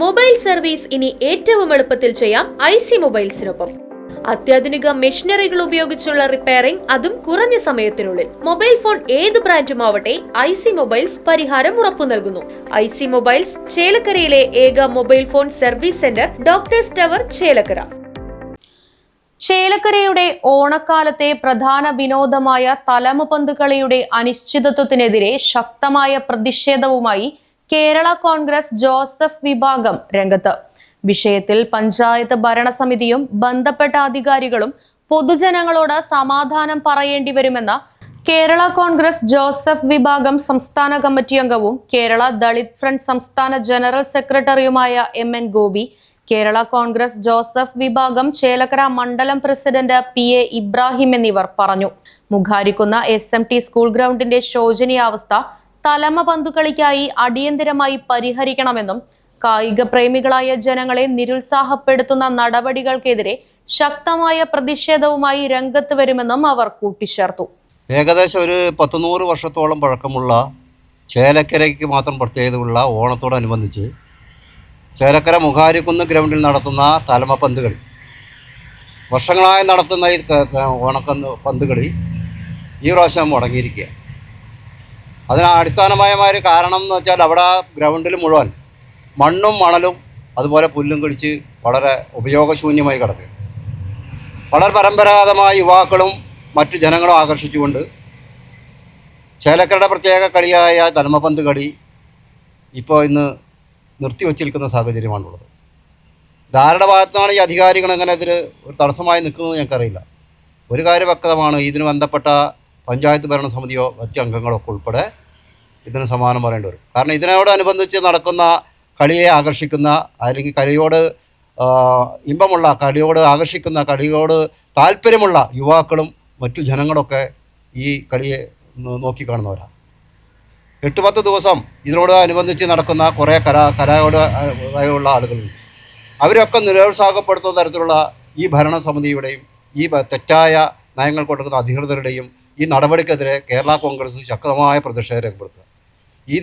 Mobile service ഇനി ഏറ്റവും എളുപ്പത്തിൽ ചെയ്യാം IC മൊബൈൽസിനൊപ്പം. അത്യാധുനിക മെഷീനറികൾ ഉപയോഗിച്ചുള്ള റിപ്പയറിംഗ്, അതും കുറഞ്ഞ സമയത്തിനുള്ളിൽ. മൊബൈൽ ഫോൺ ഏത് ബ്രാൻഡുമാവട്ടെ, IC മൊബൈൽസ് പരിഹാരം ഉറപ്പു നൽകുന്നു. IC മൊബൈൽസ്, ചേലക്കരയിലെ ഏക mobile phone service centre, doctors tower, Chelakkara. ചേലക്കരയുടെ ഓണക്കാലത്തെ പ്രധാന വിനോദമായ തലമപന്ത് കളിയുടെ അനിശ്ചിതത്വത്തിനെതിരെ ശക്തമായ പ്രതിഷേധവുമായി കേരള കോൺഗ്രസ് ജോസഫ് വിഭാഗം രംഗത്ത്. വിഷയത്തിൽ പഞ്ചായത്ത് ഭരണസമിതിയും ബന്ധപ്പെട്ട അധികാരികളും പൊതുജനങ്ങളോട് സമാധാനം പറയേണ്ടി വരുമെന്ന് കേരള കോൺഗ്രസ് ജോസഫ് വിഭാഗം സംസ്ഥാന കമ്മിറ്റി അംഗവും കേരള ദളിത് ഫ്രണ്ട് സംസ്ഥാന ജനറൽ സെക്രട്ടറിയുമായ MN ഗോപി, കേരള കോൺഗ്രസ് ജോസഫ് വിഭാഗം ചേലക്കര മണ്ഡലം പ്രസിഡന്റ് PA ഇബ്രാഹിം എന്നിവർ പറഞ്ഞു. മുഖാരിക്കുന്ന SMT സ്കൂൾ ഗ്രൗണ്ടിന്റെ ശോചനീയാവസ്ഥ തലമപന്ത് കളിക്കായി അടിയന്തരമായി പരിഹരിക്കണമെന്നും കായിക പ്രേമികളായ ജനങ്ങളെ നിരുത്സാഹപ്പെടുത്തുന്ന നടപടികൾക്കെതിരെ ശക്തമായ പ്രതിഷേധവുമായി രംഗത്ത് വരുമെന്നും അവർ കൂട്ടിച്ചേർത്തു. ഏകദേശം ഒരു 100 വർഷത്തോളം പഴക്കമുള്ള ചേലക്കരയ്ക്ക് മാത്രം പ്രത്യേകതയുള്ള ഓണത്തോടനുബന്ധിച്ച് ചേലക്കര മുഖാരിക്കുന്ന് ഗ്രൗണ്ടിൽ നടത്തുന്ന തലമപന്ത് കളി, വർഷങ്ങളായി നടത്തുന്ന ഈ പന്ത് കളി ഈ പ്രാവശ്യം മുടങ്ങിയിരിക്കുക. അതിന് അടിസ്ഥാനമായ കാരണം എന്ന് വെച്ചാൽ അവിടെ ഗ്രൗണ്ടിൽ മുഴുവൻ മണ്ണും മണലും അതുപോലെ പുല്ലും കടിച്ച് വളരെ ഉപയോഗശൂന്യമായി കിടക്കുക. വളരെ പരമ്പരാഗതമായ യുവാക്കളും മറ്റു ജനങ്ങളും ആകർഷിച്ചുകൊണ്ട് ചേലക്കരയുടെ പ്രത്യേക കളിയായ തലമപന്ത് കളി ഇപ്പോൾ ഇന്ന് നിർത്തിവച്ചിരിക്കുന്ന സാഹചര്യമാണുള്ളത്. ധാരുടെ ഭാഗത്താണ് ഈ അധികാരികൾ എങ്ങനെ ഇതിന് ഒരു തടസ്സമായി നിൽക്കുന്നത് ഞങ്ങൾക്കറിയില്ല. ഒരു കാര്യം വ്യക്തമാണ്, ഇതിന് ബന്ധപ്പെട്ട പഞ്ചായത്ത് ഭരണസമിതിയോ മറ്റു അംഗങ്ങളോ ഒക്കെ ഉൾപ്പെടെ ഇതിന് സമാനം പറയേണ്ടി വരും. കാരണം ഇതിനോടനുബന്ധിച്ച് നടക്കുന്ന കളിയെ ആകർഷിക്കുന്ന, അല്ലെങ്കിൽ കളിയോട് ഇമ്പമുള്ള, കളിയോട് ആകർഷിക്കുന്ന, കളിയോട് താല്പര്യമുള്ള യുവാക്കളും മറ്റു ജനങ്ങളൊക്കെ ഈ കളിയെ നോക്കിക്കാണുന്നവരാണ്. 8-10 ദിവസം ഇതിനോട് അനുബന്ധിച്ച് നടക്കുന്ന കുറേ കലയോട് ഉള്ള ആളുകളുണ്ട്. അവരൊക്കെ നിരുത്സാഹപ്പെടുത്തുന്ന തരത്തിലുള്ള ഈ ഭരണസമിതിയുടെയും ഈ തെറ്റായ നയങ്ങൾ കൊടുക്കുന്ന അധികൃതരുടെയും ഈ നടപടിക്കെതിരെ കേരള കോൺഗ്രസ് ശക്തമായ പ്രതിഷേധം രേഖപ്പെടുത്തുക. ഈ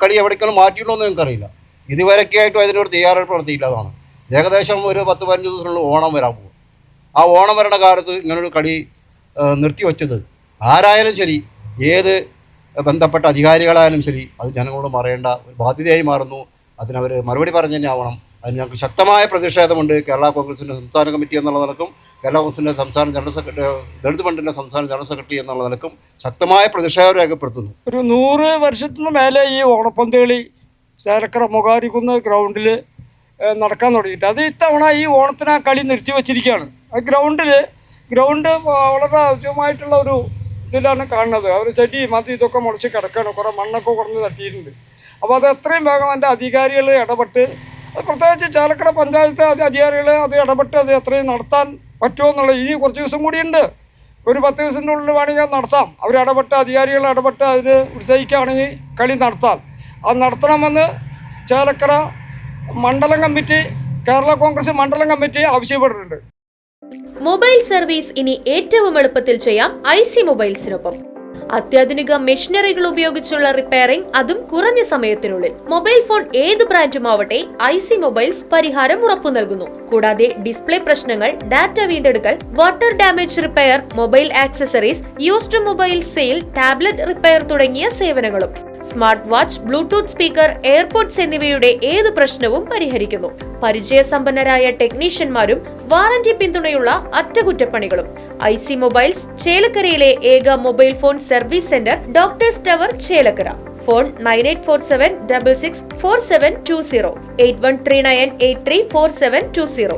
കളി എവിടേക്കാളും മാറ്റിയിട്ടുണ്ടോ എന്ന് ഞങ്ങൾക്കറിയില്ല. ഇതുവരെയൊക്കെയായിട്ടും അതിനൊരു തയ്യാറെടുപ്പ് നടത്തിയില്ലാതാണ്. ഏകദേശം ഒരു 10-15 ദിവസത്തിനുള്ള ഓണം വരാൻ പോകും. ആ ഓണം വരണ കാലത്ത് ഇങ്ങനൊരു കളി നിർത്തിവെച്ചത് ആരായാലും ശരി, ഏത് ബന്ധപ്പെട്ട അധികാരികളായാലും ശരി, അത് ജനങ്ങളോട് മറയേണ്ട ഒരു ബാധ്യതയായി മാറുന്നു. അതിനവർ മറുപടി പറഞ്ഞു തന്നെ ആവണം. അതിന് ഞങ്ങൾക്ക് ശക്തമായ പ്രതിഷേധമുണ്ട്. കേരള കോൺഗ്രസിൻ്റെ സംസ്ഥാന കമ്മിറ്റി എന്നുള്ള നിലക്കും കേരള കോൺഗ്രസിൻ്റെ സംസ്ഥാന ജനറൽ സെക്രട്ടറി, ദളിത് ഫണ്ടിൻ്റെ സംസ്ഥാന ജനറൽ സെക്രട്ടറി എന്നുള്ള നിലക്കും ശക്തമായ പ്രതിഷേധം രേഖപ്പെടുത്തുന്നു. ഒരു 100 വർഷത്തിന് മേലെ ഈ ഓണപ്പന്ത് കളി ചേലക്കര മുഖാരിക്കുന്ന് ഗ്രൗണ്ടിൽ നടക്കാൻ തുടങ്ങിയിട്ട്, അത് ഇത്തവണ ഈ ഓണത്തിന് ആ കളി നിർത്തിവെച്ചിരിക്കുകയാണ്. ആ ഗ്രൗണ്ട് വളരെ ആവശ്യമായിട്ടുള്ള ഒരു ഇതിലാണ് കാണുന്നത്. അവർ ചെടിയും അത് ഇതൊക്കെ മുളച്ച് കിടക്കുകയാണ്, കുറേ മണ്ണൊക്കെ കുറഞ്ഞ് തട്ടിയിട്ടുണ്ട്. അപ്പോൾ അത് എത്രയും വേഗം അതിൻ്റെ അധികാരികൾ ഇടപെട്ട്, അത് പ്രത്യേകിച്ച് ചേലക്കര പഞ്ചായത്ത് അധികാരികൾ അത് ഇടപെട്ട് അത് എത്രയും നടത്താൻ പറ്റുമോ എന്നുള്ളത്. ഇനി കുറച്ച് ദിവസം കൂടിയുണ്ട്, ഒരു 10 ദിവസത്തിൻ്റെ ഉള്ളിൽ വേണമെങ്കിൽ അത് നടത്താം. അവർ ഇടപെട്ട്, അധികാരികൾ ഇടപെട്ട് അതിന് ഉത്സവിക്കുകയാണെങ്കിൽ കളി നടത്താം. അത് നടത്തണമെന്ന് ചേലക്കര മണ്ഡലം കമ്മിറ്റി, കേരള കോൺഗ്രസ് മണ്ഡലം കമ്മിറ്റി ആവശ്യപ്പെട്ടിട്ടുണ്ട്. മൊബൈൽ സർവീസ് ഇനി ഏറ്റവും എളുപ്പത്തിൽ ചെയ്യാം IC മൊബൈൽസിനൊപ്പം. അത്യാധുനിക മെഷീനറികൾ ഉപയോഗിച്ചുള്ള റിപ്പയറിംഗ്, അതും കുറഞ്ഞ സമയത്തിനുള്ളിൽ. മൊബൈൽ ഫോൺ ഏത് ബ്രാൻഡുമാവട്ടെ, IC മൊബൈൽസ് പരിഹാരം ഉറപ്പു നൽകുന്നു. കൂടാതെ ഡിസ്പ്ലേ പ്രശ്നങ്ങൾ, ഡാറ്റ വീണ്ടെടുക്കൽ, water damage repair, mobile accessories, used mobile sale, tablet repair തുടങ്ങിയ സേവനങ്ങളും. Smart watch, Bluetooth speaker, AirPods എന്നിവയുടെ ഏത് പ്രശ്നവും പരിഹരിക്കുന്നു. പരിചയസമ്പന്നരായ ടെക്നീഷ്യന്മാരും വാറന്റി പിന്തുണയുള്ള അറ്റകുറ്റപ്പണികളും. IC മൊബൈൽസ്, ചേലക്കരയിലെ ഏക mobile phone service centre, doctors tower, Chelakkara. Phone 9847664720, 8139834720.